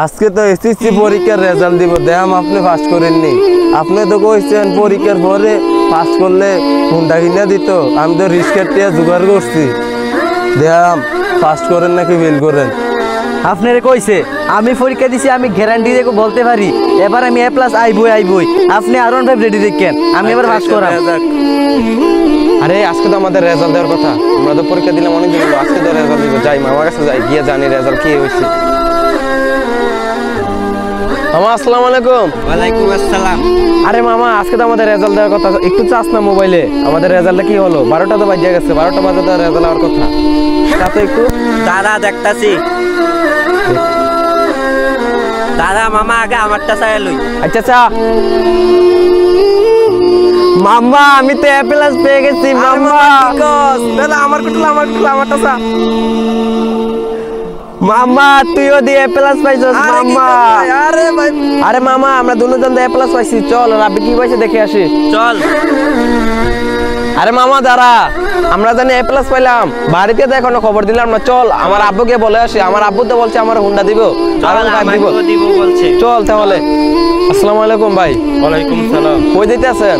আজকে তো এসএসসি পরীক্ষার রেজাল্ট দিব, দেখাম আপনি পাস করেননি। আপনি তো কইছেন পরীক্ষার পরে পাস করলে ফোনটা কিনে দিত, আমি তো রিস্কের টিয়া জোগাড় করছি। দেখাম পাস করেন নাকি ফেল করেন। আপনারে কইছে আমি পরীক্ষা দিছি, আমি গ্যারান্টি দিয়ে বলতে পারি এবার আমি A+ আইবই। আপনি আর 1 5 রেডি দেখেন, আমি এবার পাস করাম। আরে আজকে তো আমাদের রেজাল্ট দেওয়ার কথা, আমরা তো পরীক্ষা দিলাম অনেক দিন হলো, আজকে তো রেজাল্ট দিব। যাই মামার কাছে যাই, গিয়ে জানি রেজাল্ট কি হয়েছে। মামা আসসালামু আলাইকুম। ওয়ালাইকুম আসসালাম। আরে মামা আজকে তো আমাদের রেজাল্ট দেওয়ার কথা, একটু চাস না মোবাইলে আমাদের রেজাল্টটা কি হলো। 12টা তো বাজে গেছে, 12টা বাজে তো রেজাল্ট হওয়ার কথা। তাতে একটু দাদা দেখতাছি। দাদা মামা আগে আমারটা চাই লই। আচ্ছা আচ্ছা মামা আমি তো A+ পেয়ে গেছি মামা। দাদা আমারটা চা। মামা তুইও দিয়ে A+ পাইছস মামা। আরে মামা আমরা দুজন A+ পাইছি, চল রাব্বি কি পাইছে দেখে আসি চল। আরে মামা দাঁড়া, আমরা জানি A+ পাইলাম, বাড়িতে তো এখনো খবর দিলাম না। চল আমার আব্বুকে বলে আসি, আমার আব্বু তো বলছে আমার হুন্ডা দিব, দিব বলছে। চল তাহলে। আসসালামু আলাইকুম ভাই। ওয়ালাইকুম সালাম। কই যাইতে আছেন?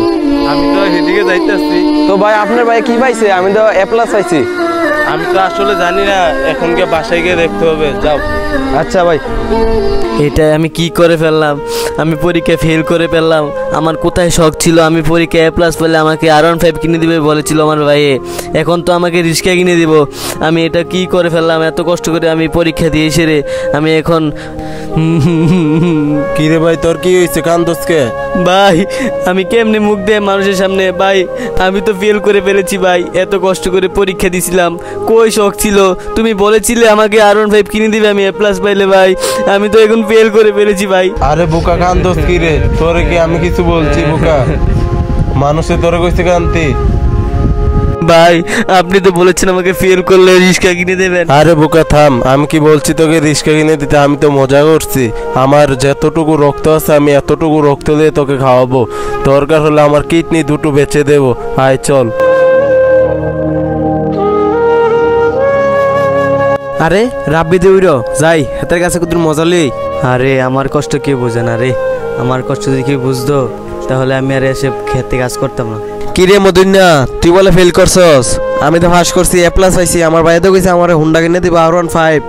আমি তো এদিকে যাইতেছি। তো ভাই আপনার ভাই কি পাইছে? আমি তো A+ পাইছি। আমি তো আসলে জানি না, এখন গিয়ে বাসায় গিয়ে দেখতে হবে। যাও। আচ্ছা ভাই। এটা আমি কি করে ফেললাম, আমি পরীক্ষা ফেল করে ফেললাম। আমার কোথায় শখ ছিল আমি পরীক্ষা A+ পেলে আমাকে R15 কিনে দিবে বলেছিল আমার ভাইয়ে, এখন তো আমাকে রিক্সা কিনে দিব। আমি এটা কি করে ফেললাম, এত কষ্ট করে আমি পরীক্ষা দিয়েছি রে। আমি এখন কি রে ভাই তোর কি হয়েছে, কান্দোসকে? ভাই আমি কেমনে মুখ দেয় মানুষের সামনে? ভাই আমি তো ফেল করে ফেলেছি ভাই, এত কষ্ট করে পরীক্ষা দিছিলাম, কই শখ ছিল, তুমি বলেছিলে আমাকে R15 কিনে দিবে আমি A+ পাইলে। ভাই আমি তো এখন ফেল করে ফেলেছি ভাই। আরে বোকা কান্দোস কি রে? তোরে কি আমি কিছু বলছি বোকা? মানুষে তোরে কইছে কান্তি। ভাই আপনি তো বলেছেন আমাকে ফেল করলে রিক্সা কিনে দেবেন। আরে বোকা থাম, আমি কি বলছি তোকে রিক্সা কিনে দিতে? আমি তো মজা করছি। আমার যতটুকু রক্ত আছে আমি এতটুকু রক্ত দিয়ে তোকে খাওয়াবো, দরকার হলে আমার কিডনি দুটো বেচে দেবো। আয় চল। আরে রাব্বি দে উইরো যাই, হাতের কাছে কত মজা লই। আরে আমার কষ্ট কেউ বোঝে না রে, আমার কষ্ট যদি কেউ বুঝতো তাহলে আমি আর এসে খেতে কাজ করতাম না। কি রে মদুন্না, তুই বলে ফেল করছস? আমি তো পাস করছি, A+ পাইছি। আমার ভাই তো কইছে আমার হুন্ডা কিনে দিবা R15,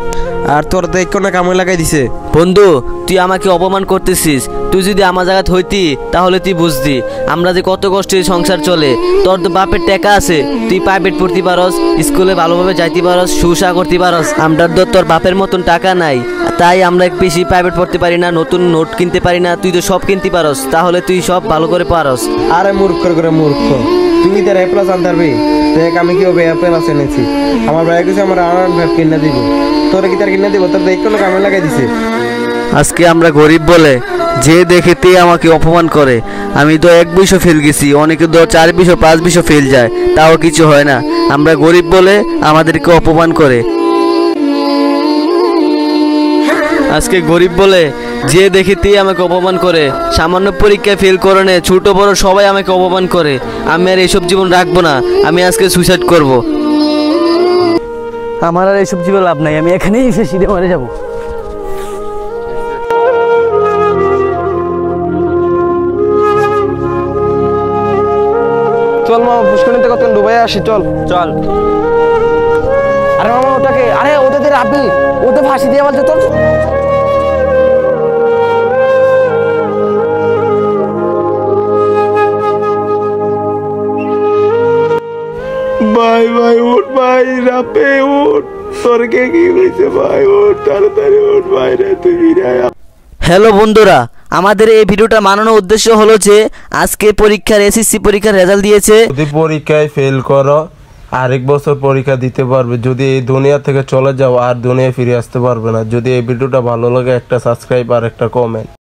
আর তোর তো এক কোনা কামে লাগাই দিছে। বন্ধু তুই আমাকে অপমান করতেছিস, তুই যদি আমার জায়গায় হইতি তাহলে তুই বুঝতি আমরা যে কত কষ্টে সংসার চলে। তোর তো বাপের টাকা আছে, তুই প্রাইভেট পড়তে পারস, স্কুলে ভালোভাবে যাইতে পারস, সুসা করতে পারস। আমরা তো তোর বাপের মতন টাকা নাই, তাই আমরা বেশি প্রাইভেট পড়তে পারি না, নতুন নোট কিনতে পারি না। তুই তো সব কিনতে পারস, তাহলে তুই সব ভালো করে পারস। আরে মূর্খ করে মূর্খ, তুমি তার A+ আনতে পারবি? দেখ আমি কি হবে A+ এনেছি। আমার ভাই কইছে আমার R15 কিনে দিব, তোরে কি তার কিনে দিব? তোর তো এক কোনা কামে লাগাই দিছে। আজকে আমরা গরিব বলে যে দেখেতে আমাকে অপমান করে। আমি তো 1 বিষয় ফেল গেছি, অনেকে তো 4 বিষয় 5 বিষয় ফেল যায়, তাও কিছু হয় না। আমরা গরিব বলে আমাদেরকে অপমান করে। আজকে গরিব বলে যে দেখেতেই আমাকে অপমান করে, সামান্য পরীক্ষায় ফেল করনে ছোট বড় সবাই আমাকে অপমান করে। আমি আর এইসব জীবন রাখবো না, আমি আজকে সুইসাইড করব। আমার আর এইসব জীবন লাভ নাই, আমি এখানেই সিঁড়ে মারে যাবো। চল মামা পুষ্করিণীতে কতক্ষণ ডুবাই আসি, চল চল। আরে মামা ওটাকে, আরে ওটাতে রাব্বি, ওটা ফাঁসি দিয়ে বলছে তোর। ভাই ভাই উঠ ভাই, রাব্বি উঠ, তোর কে কি হয়েছে ভাই? উঠ তাড়াতাড়ি উঠ ভাই রে, তুই বিরায়। হ্যালো বন্ধুরা, আমাদের এই ভিডিওটা বানানোর উদ্দেশ্য হলো যে আজকে পরীক্ষার এসএসসি পরীক্ষার রেজাল্ট দিয়েছে। যদি পরীক্ষায় ফেল করো আরেক বছর পরীক্ষা দিতে পারবে, যদি এই দুনিয়া থেকে চলে যাও আর দুনিয়া ফিরে আসতে পারবে না। যদি এই ভিডিওটা ভালো লাগে একটা সাবস্ক্রাইব আর একটা কমেন্ট।